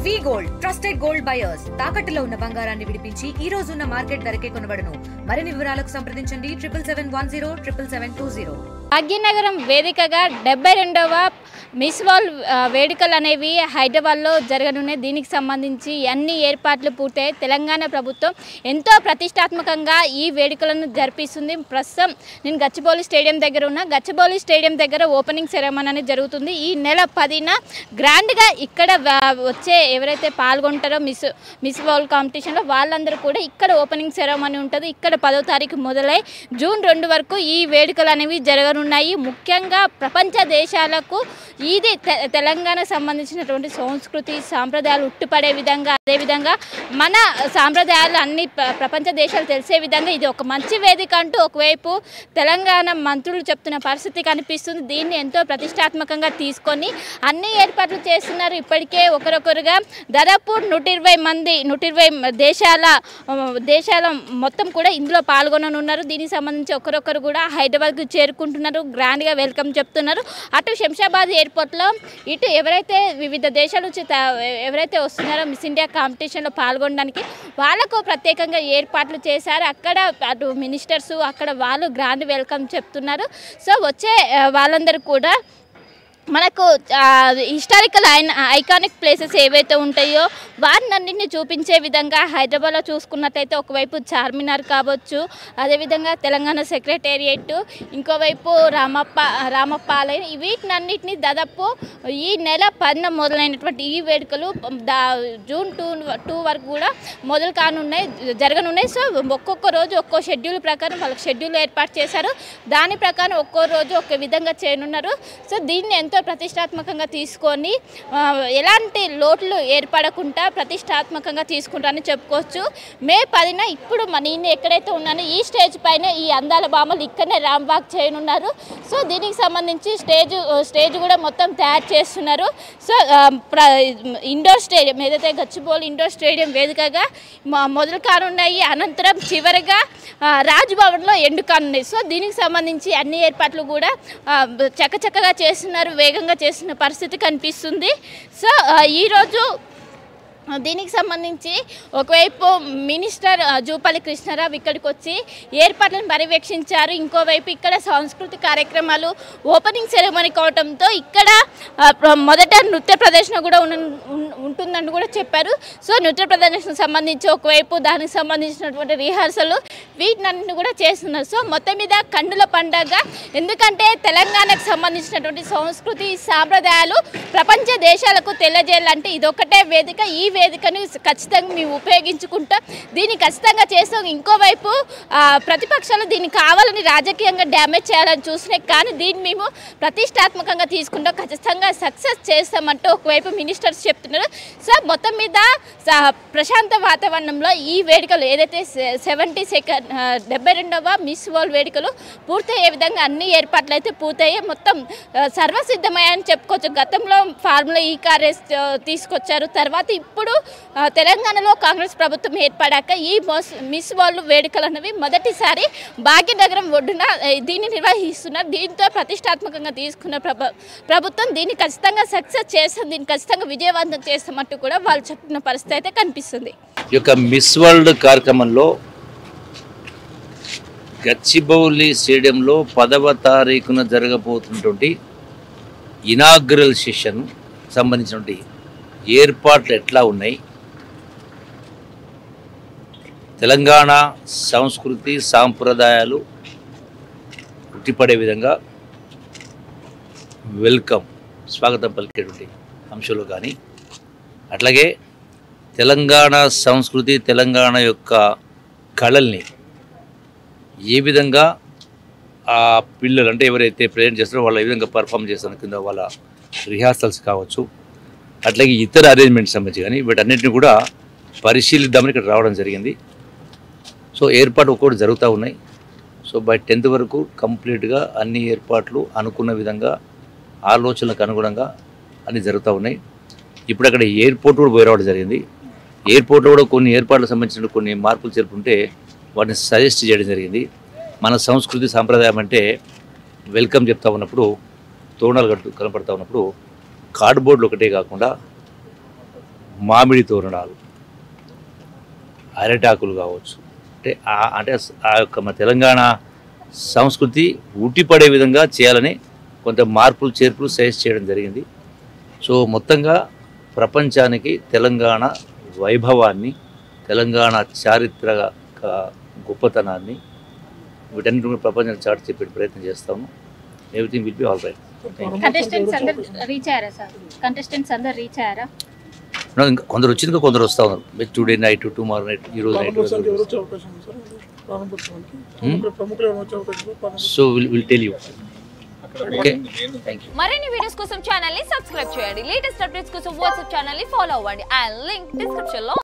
వి gold trusted gold buyers తాకట్టులో ఉన్న బంగారాన్ని విడిపించి ఈ రోజు ఉన్న మార్కెట్ ధరకే కొనబడును. మరిన్ని వివరాలకు సంప్రదించండి 77107720. భాగ్యనగరం వేదికగా 72వ మిస్ వరల్డ్ వేడుకలు అనేవి హైదరాబాద్లో జరగనున్నాయి. దీనికి సంబంధించి అన్ని ఏర్పాట్లు పూర్తయి తెలంగాణ ప్రభుత్వం ఎంతో ప్రతిష్టాత్మకంగా ఈ వేడుకలను జరిపిస్తుంది. ప్రస్తుతం నేను గచ్చిబౌలి స్టేడియం దగ్గర ఉన్న గచ్చిబౌలి స్టేడియం దగ్గర ఓపెనింగ్ సెరమనీ అనేది జరుగుతుంది. ఈ నెల 10న గ్రాండ్గా ఇక్కడ వచ్చే ఎవరైతే పాల్గొంటారో మిస్ వరల్డ్ కాంపిటీషన్లో వాళ్ళందరూ కూడా ఇక్కడ ఓపెనింగ్ సెరమనీ ఉంటుంది. ఇక్కడ 10వ తారీఖు మొదలై జూన్ 2 వరకు ఈ వేడుకలు అనేవి జరగనున్నాయి. ముఖ్యంగా ప్రపంచ దేశాలకు ఇది తెలంగాణ సంబంధించినటువంటి సంస్కృతి సాంప్రదాయాలు ఉట్టిపడే విధంగా, అదేవిధంగా మన సాంప్రదాయాలు అన్ని ప్రపంచ దేశాలు తెలిసే విధంగా ఇది ఒక మంచి వేదిక అంటూ ఒకవైపు తెలంగాణ మంత్రులు చెప్తున్న పరిస్థితి కనిపిస్తుంది. దీన్ని ఎంతో ప్రతిష్టాత్మకంగా తీసుకొని అన్ని ఏర్పాట్లు చేస్తున్నారు. ఇప్పటికే ఒకరొకరుగా దాదాపు 120 దేశాల మొత్తం కూడా ఇందులో పాల్గొననున్నారు. దీనికి సంబంధించి ఒకరొకరు కూడా హైదరాబాద్కు చేరుకుంటున్నారు. గ్రాండ్గా వెల్కమ్ చెప్తున్నారు. అటు శంషాబాద్ ఎయిర్పోర్ట్లో ఇటు ఎవరైతే వివిధ దేశాల నుంచి ఎవరైతే వస్తున్నారో మిస్ ఇండియా కాంపిటీషన్లో పాల్గొనడానికి వాళ్ళకు ప్రత్యేకంగా ఏర్పాట్లు చేశారు. అక్కడ అటు మినిస్టర్స్ అక్కడ వాళ్ళు గ్రాండ్ వెల్కమ్ చెప్తున్నారు. సో వచ్చే వాళ్ళందరూ కూడా మనకు హిస్టారికల్ ఐకానిక్ ప్లేసెస్ ఏవైతే ఉంటాయో వాటినన్నింటినీ చూపించే విధంగా హైదరాబాద్లో చూసుకున్నట్టయితే ఒకవైపు చార్మినార్ కావచ్చు, అదేవిధంగా తెలంగాణ సెక్రటేరియట్, ఇంకోవైపు రామప్ప ఆలయం, వీటినన్నింటినీ దాదాపు ఈ నెల 10న మొదలైనటువంటి ఈ వేడుకలు జూన్ 2 వరకు కూడా మొదలు జరగనున్నాయి. సో ఒక్కొక్క రోజు ఒక్కో షెడ్యూల్ ప్రకారం వాళ్ళకి షెడ్యూల్ ఏర్పాటు చేశారు. దాని ప్రకారం ఒక్కో రోజు ఒక విధంగా చేయనున్నారు. సో దీన్ని ఎంతో ప్రతిష్టాత్మకంగా తీసుకొని ఎలాంటి లోట్లు ఏర్పడకుండా ప్రతిష్టాత్మకంగా తీసుకుంటారని చెప్పుకోవచ్చు. మే 10న ఇప్పుడు నేను ఎక్కడైతే ఉన్నానో ఈ స్టేజ్ పైన ఈ అందాల భామలు ఇక్కడనే ర్యాంప్ వాక్ చేయనున్నారు. సో దీనికి సంబంధించి స్టేజ్ కూడా మొత్తం తయారు చేస్తున్నారు. సో ఇండోర్ స్టేడియం ఏదైతే గచ్చిబౌలి ఇండోర్ స్టేడియం వేదికగా మొదలు కానున్నాయి. అనంతరం చివరిగా రాజ్భవన్లో ఎండ్ కానున్నాయి. సో దీనికి సంబంధించి అన్ని ఏర్పాట్లు కూడా చక్కచక్కగా చేస్తున్నారు, వేగంగా చేస్తున్న పరిస్థితి కనిపిస్తుంది. సో ఈరోజు దీనికి సంబంధించి ఒకవైపు మినిస్టర్ జూపల్లి కృష్ణారావు ఇక్కడికి వచ్చి ఏర్పాట్లను పర్యవేక్షించారు. ఇంకోవైపు ఇక్కడ సాంస్కృతిక కార్యక్రమాలు ఓపెనింగ్ సెరమనీ కావడంతో ఇక్కడ మొదట నృత్య ప్రదర్శన కూడా ఉంటుందని కూడా చెప్పారు. సో నృత్య ప్రదర్శనకు సంబంధించి ఒకవైపు దానికి సంబంధించినటువంటి రిహార్సల్ వీటినన్నింటినీ కూడా చేస్తున్నారు. సో మొత్తం మీద కన్నుల పండగ, ఎందుకంటే తెలంగాణకు సంబంధించినటువంటి సంస్కృతి సాంప్రదాయాలు ప్రపంచ దేశాలకు తెలియజేయాలంటే ఇదొక్కటే వేదిక. ఈ వేదికను ఖచ్చితంగా మేము ఉపయోగించుకుంటాం, దీన్ని ఖచ్చితంగా చేస్తాం. ఇంకోవైపు ప్రతిపక్షాలు దీన్ని కావాలని రాజకీయంగా డ్యామేజ్ చేయాలని చూసినాయి, కానీ దీన్ని మేము ప్రతిష్టాత్మకంగా తీసుకుంటాం, ఖచ్చితంగా సక్సెస్ చేస్తామంటూ ఒకవైపు మినిస్టర్స్ చెప్తున్నారు. సో మొత్తం మీద ప్రశాంత వాతావరణంలో ఈ వేడుకలు ఏదైతే 72వ మిస్ వరల్డ్ వేడుకలు పూర్తయ్యే విధంగా అన్ని ఏర్పాట్లు అయితే పూర్తయ్యాయి. మొత్తం సర్వసిద్ధమయ్యాయని చెప్పుకోవచ్చు. గతంలో ఫార్ములా ఈ కార్ రేస్ తీసుకొచ్చారు. తర్వాత ఇప్పుడు తెలంగాణలో కాంగ్రెస్ ప్రభుత్వం ఏర్పడాక ఈ మిస్ వరల్డ్ వేడుకలు అనేవి మొదటిసారి భాగ్యనగరం ఒడ్డున దీన్ని నిర్వహిస్తున్నారు. దీంతో ప్రతిష్టాత్మకంగా తీసుకున్న ప్రభుత్వం దీన్ని ఖచ్చితంగా సక్సెస్ చేస్తాం, దీన్ని ఖచ్చితంగా విజయవంతం చేస్తామంటూ కూడా వాళ్ళు చెప్తున్న పరిస్థితి అయితే కనిపిస్తుంది. ఈ యొక్క మిస్ వరల్డ్ కార్యక్రమంలో గచ్చిబౌలి స్టేడియంలో 10వ తారీఖున జరగబోతున్నటువంటి ఇనాగ్రల్ సెషన్ సంబంధించినటువంటి ఏర్పాట్లు ఎట్లా ఉన్నాయి, తెలంగాణ సంస్కృతి సాంప్రదాయాలు ఉట్టిపడే విధంగా వెల్కమ్ స్వాగతం పలికేటువంటి అంశాలు కానీ, అట్లాగే తెలంగాణ సంస్కృతి తెలంగాణ యొక్క కళల్ని ఏ విధంగా ఆ పిల్లలు అంటే ఎవరైతే ప్రజెంట్ చేస్తారో వాళ్ళు ఏ విధంగా పర్ఫామ్ చేస్తారో కింద వాళ్ళ రిహార్సల్స్ కావచ్చు, అట్లాగే ఇతర అరేంజ్మెంట్స్ సంబంధించి కానీ వీటన్నిటిని కూడా పరిశీలిద్దామని ఇక్కడ రావడం జరిగింది. సో ఏర్పాటు ఒక్కొక్కటి జరుగుతూ ఉన్నాయి. సో బై 10th వరకు కంప్లీట్గా అన్ని ఏర్పాట్లు అనుకున్న విధంగా ఆలోచనలకు అనుగుణంగా అన్నీ జరుగుతూ ఉన్నాయి. ఇప్పుడు అక్కడ ఎయిర్పోర్ట్ కూడా పోయి రావడం జరిగింది. ఎయిర్పోర్ట్లో కూడా కొన్ని ఏర్పాట్లకు సంబంధించిన కొన్ని మార్పులు చేరుకుంటే వాటిని సజెస్ట్ చేయడం జరిగింది. మన సంస్కృతి సాంప్రదాయం అంటే వెల్కమ్ చెప్తా ఉన్నప్పుడు తోరణాలు కనపడతా ఉన్నప్పుడు కార్డ్బోర్డులు ఒకటే కాకుండా మామిడి తోరణాలు, అరిటాకులు కావచ్చు. అంటే ఆ యొక్క మన తెలంగాణ సంస్కృతి ఉట్టిపడే విధంగా చేయాలని కొంత మార్పులు చేర్పులు సజెస్ట్ చేయడం జరిగింది. సో మొత్తంగా ప్రపంచానికి తెలంగాణ వైభవాన్ని, తెలంగాణ చారిత్రక గొప్పతనాన్ని వీటన్నిటి ప్రపంచానికి చాటి చెప్పే ప్రయత్నం చేస్తాము. Everything will be all right. Contestants అందరు రీచ్ అయ్యారా సార్? కంటెస్టెంట్స్ అందరు రీచ్ అయ్యారా? ఇంకా కొందరు వచ్చింది, ఇంకా కొందరు వస్తూ ఉన్నారు. టుడే నైట్, టుమారో నైట్, ఈరోజు night. So will tell you. Okay, thank you. మరిన్ని వీడియోస్ కోసం ఛానల్ ని సబ్స్క్రైబ్ చేయండి. లేటెస్ట్ అప్డేట్స్ కోసం వాట్సాప్ ఛానల్ ని ఫాలో అవ్వండి. అండ్ లింక్ డిస్క్రిప్షన్ లో